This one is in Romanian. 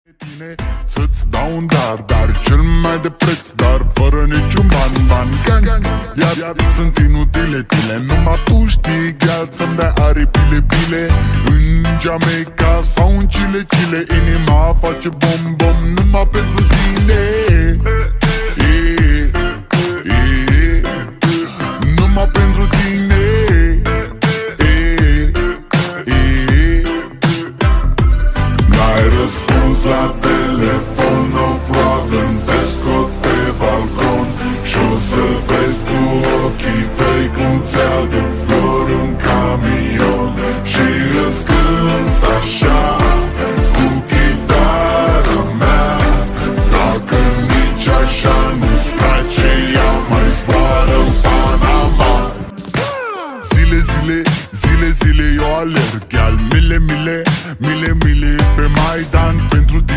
Tine să-ți dau un dar cel mai de preț, dar fără niciun ban. Iar sunt inutile tine, numai tu știi, gheal, să-mi dai aripile bile. În Jamaica sau în Chile, inima face bom numai pentru tine.